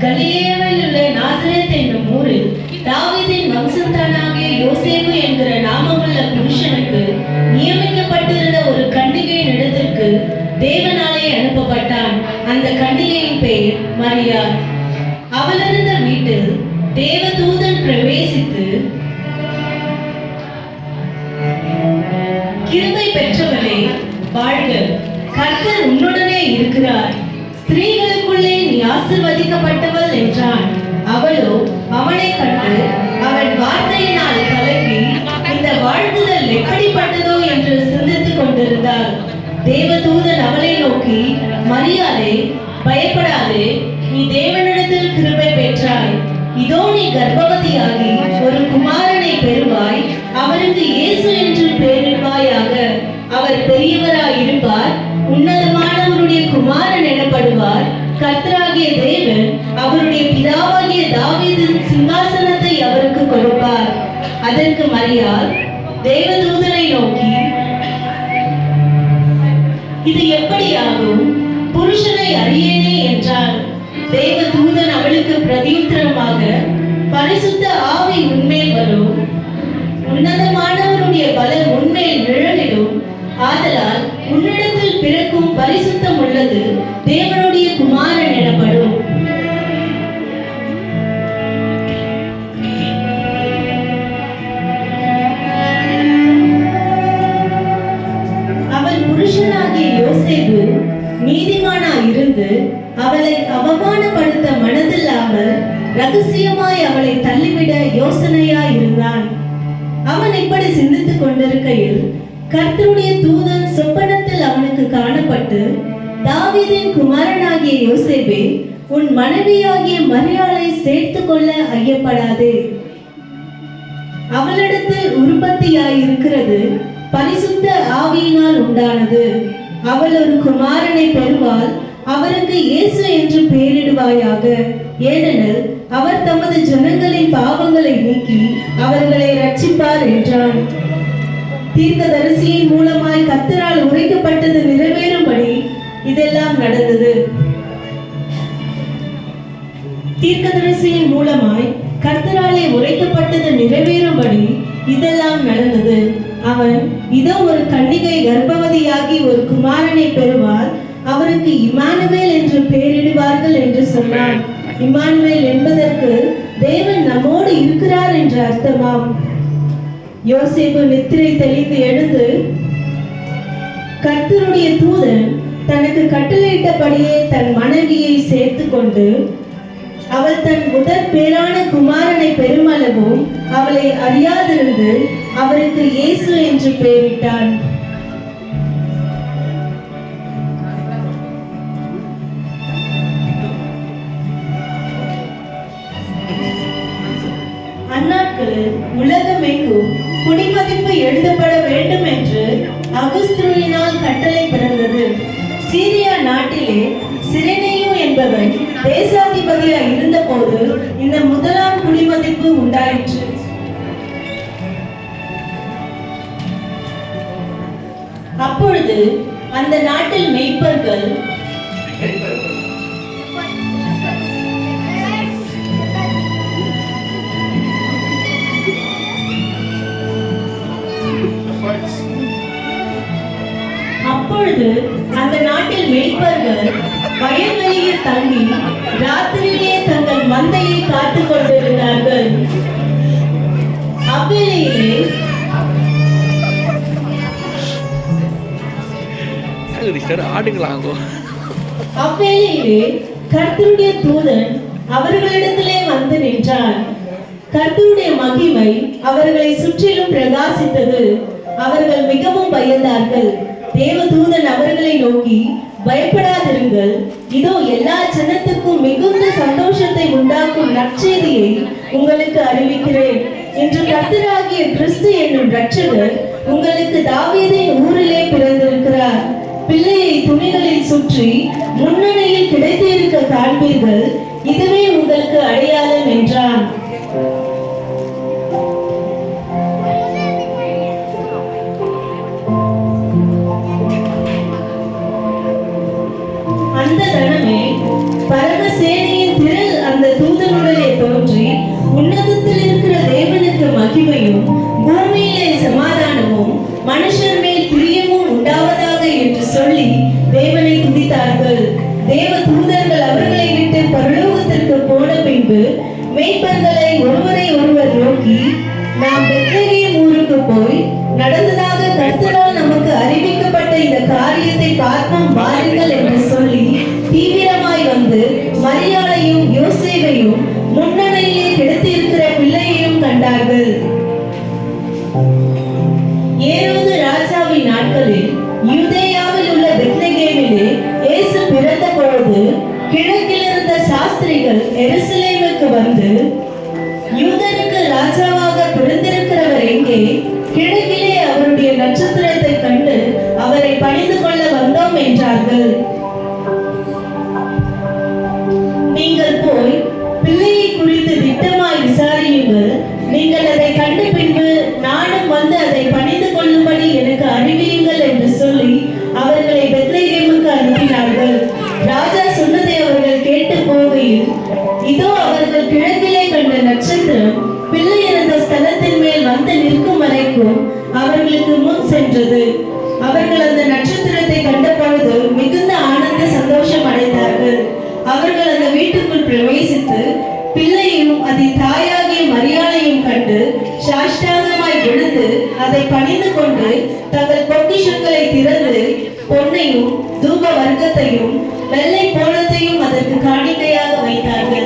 கலிலேயாவில் உள்ள நாசரேத் என்னும் ஊரில் தாவீதின் வம்சத்தானாகிய யோசேப்பு என்கிற நாமமுள்ள புருஷனுக்கு நியமிக்கப்பட்டிருந்த ஒரு கன்னிகையின் இடத்திற்கு தேவனாலே அனுப்பப்பட்டான். அந்த கன்னிகையின் பெயர் மரியாள். அவள் இருந்த வீட்டில் தேவதூதன் பிரவேசித்து, கிருபை பெற்றவளே வாழ்க, கர்த்தர் உன்னுடனே இருக்கிறார், ஸ்திரீகளுக்குள்ளே நீ ஆசீர்வதிக்கப்பட்டவள் என்றான். அவளோ அவனை கண்டு அவன் வார்த்தையினால் கலங்கி இந்த வாழ்த்துதல் எப்படிப்பட்டதோ என்று சிந்தித்துக் கொண்டிருந்தாள். தேவதூதன் அவளை நோக்கி, மரியாளே, பயப்படாதே, நீ தேவனிடத்தில் கிருபை பெற்றாய். இதோ நீ கர்ப்பவதியாகி ஒரு குமாரனை பெறுவாய். அவருக்கு இயேசு என்று பெயரிடுவாயாக. அவர் பெரியவராய் இருப்பார், உன்னதமானவருடைய குமாரன் எனப்படுவார். கர்த்தராகிய தேவன் அவருடைய பிதாவாகிய தாவீதின் சிங்காசனத்தை அவருக்கு கொடுப்பார். அதற்கு மரியாள் தேவதூதனை நோக்கி, இது எப்படியாகும்? புருஷனை அறியேனே என்றாள். தேவதூதன் அவளுக்கு பிரதியுத்தரமாக, பரிசுத்த ஆவி உன்மேல் வரும், உன்னதமானவருடைய பலம் உன்மேல் நிழலிடும். ஆதலால் உன்னிடத்தில் பிறக்கும் பரிசுத்தம் உள்ளது தேவனுடைய குமாரன் எனப்படும். அவள் புருஷனாகிய யோசேப்பு நீதிமானாய் இருந்து அவளை அவமானப்படுத்த மனதில்லாமல் ரகசியமாய் அவளை தள்ளிவிட யோசனையாய் இருந்தான். அவன் இப்படி சிந்தித்துக் கொண்டிருக்கையில் கர்த்தருடைய தூதன் சொப்பனத்தில் அவனுக்கு காணப்பட்டு, தாவீதின் குமாரனாகிய யோசேப்பே, உன் மனைவியாகிய மரியாளை சேர்த்துக் கொள்ள ஐயப்படாதே. அவளிடத்தில் உற்பத்தியாய் இருக்கிறது பரிசுத்த ஆவியினால் உண்டானது. அவள் ஒரு குமாரனை பெறுவாள். அவருக்கு இயேசு என்று பெயரிடுவாயாக. ஏனெனில் அவர் தமது ஜனங்களின் பாவங்களை நீக்கி அவர்களை ரட்சிப்பார் என்றான். தீர்க்கதரிசியின் மூலமாய் கர்த்தரால் உரைக்கப்பட்டது நிறைவேறும்படி இதெல்லாம் நடந்தது. தீர்க்கதரிசியின் மூலமாய் கர்த்தராலே உரைக்கப்பட்டது நிறைவேறும்படி இதெல்லாம் நடந்தது. அவன், இதோ ஒரு கன்னிகை கர்ப்பவதியாகி ஒரு குமாரனை பெறுவாள். அவருக்கு இம்மானுவேல் என்று பெயரிடுவார்கள் என்று சொன்னான். இம்மானுவேல் என்பதற்கு தேவன் நம்மோடு இருக்கிறார் என்று அர்த்தமாம். யோசேப்பு நித்திரை தெளிந்து எழுந்து, கர்த்தருடைய தூதன் தனக்கு கட்டளையிட்டபடியே தன் மனைவியை சேர்த்து கொண்டு, அவள் தன் முதற் பேரான குமாரனை பெருமளவும் அவளை அறியாதிருந்து அவருக்கு இயேசு என்று பெயரிட்டான். அந்நாட்களில் உலகமெங்கும் குடிமதிப்பு எழுதப்பட வேண்டும் என்று அகுஸ்துவினால் கட்டளை பிறந்தது. சீரியா நாட்டிலே சிரேனியு என்பவன் தேசாதிபதியாய் இருந்த போது இந்த முதலாம் குடிமதிப்பு உண்டாயிற்று. அப்பொழுது அந்த நாட்டில் மேய்ப்பர்கள் வயல்வெளியில் தங்கி ராத்திரியிலே தங்கள் மந்தையை காத்துக் கொண்டிருந்தார்கள். அவ்வேளையிலே கர்த்தருடைய தூதன் அவர்களிடத்திலே வந்து நின்றான். கர்த்தருடைய மகிமை அவர்களை சுற்றிலும் பிரகாசித்தது. அவர்கள் மிகவும் பயந்தார்கள். தேவதூதன் அவர்களை நோக்கி, பயப்படாதிருங்கள், இதோ எல்லா ஜனத்துக்கும் மிகுந்த சந்தோஷத்தை உண்டாக்கும் நற்செய்தியை உங்களுக்கு அறிவிக்கிறேன். இன்று கர்த்தராகிய கிறிஸ்து என்னும் இரட்சகர் உங்களுக்கு தாவீதின் ஊரிலே பிறந்திருக்கிறார். பிள்ளையை துணிகளில் சுற்றி முன்னணியில் கிடைத்திருக்க காண்பீர்கள். இதுவே உங்களுக்கு அடையாளம் என்றான். அந்த கணமே பரமசேனையின் திரள் மகிமையும் பூமியிலே சமாதானமும் மனுஷர் மேல் பிரியமும் உண்டாவதாக என்று சொல்லி தேவனை துதித்தார்கள். தேவ தூதர்கள் அவர்களை விட்டு பரலோகத்திற்கு போன பின்பு மேய்ப்பர்களை ஒருவரை ஒருவர் நோக்கி, நாம் பெத்லகேம் ஊருக்கு போய் நடந்ததாக கர்த்தரால் நமக்கு அறிவிக்கப்பட்ட இந்த காரியத்தை பார்ப்போம் வாருங்கள் என்று சொல்லி தீவிரமாய் வந்து மரியாளையும் யோசேவையும் முன்னணியிலே கிடத்திருக்கிற பிள்ளையையும் கண்டார்கள். ஏரோது ராஜாவின் நாட்களில் யூதேயாவில் உள்ள பெத்லகேமிலே இயேசு பிறந்த பொழுது கிழக்கிலிருந்த சாஸ்திரிகள் எருசலேமுக்கு வந்து, யூதருக்கு ராஜாவாக பிறந்திருக்கிறவர் எங்கே? கிழக்கிலே அவருடைய நட்சத்திரத்தை கண்டு அவரை பணிந்து கொள்ள வந்தோம் என்றார்கள். நீங்கள் போய் பிள்ளையை குறித்து திட்டமாய் விசாரியுங்கள். நீங்கள் அதை கண்ட பின்பு நானும் வந்து அதை பணிந்து கொள்ளும்படி எனக்கு அறிவியுங்கள் என்று சொல்லி அவர்களை பெத்லகேமுக்கு அனுப்பினார்கள். ராஜா சொன்னதை அவர்கள் கேட்டு போகையில், இதோ அவர்கள் கிழக்கிலே கண்ட நட்சத்திரம் பிள்ளை இருந்த ஸ்தலத்தின் மேல் வந்து நிற்கும் வரைக்கும் அவர்களுக்கு முன் சென்றது. அவர்கள் அந்த நட்சத்திரத்தை கண்ட பொழுது மிகுந்த ஆனந்த சந்தோஷம் அடைந்தார்கள். அவர்கள் அந்த வீட்டுக்குள் பிரவேசித்து பிள்ளையும் அதன் தாயாகிய மரியாளையும் கண்டு சாஷ்டாங்கமாய் விழுந்து அதை பணிந்து கொண்டு தங்கள் பொக்கிஷங்களை திறந்து பொன்னையும் தூப வர்க்கத்தையும் வெள்ளை போலத்தையும் அதற்கு காணிக்கையாக வைத்தார்கள்.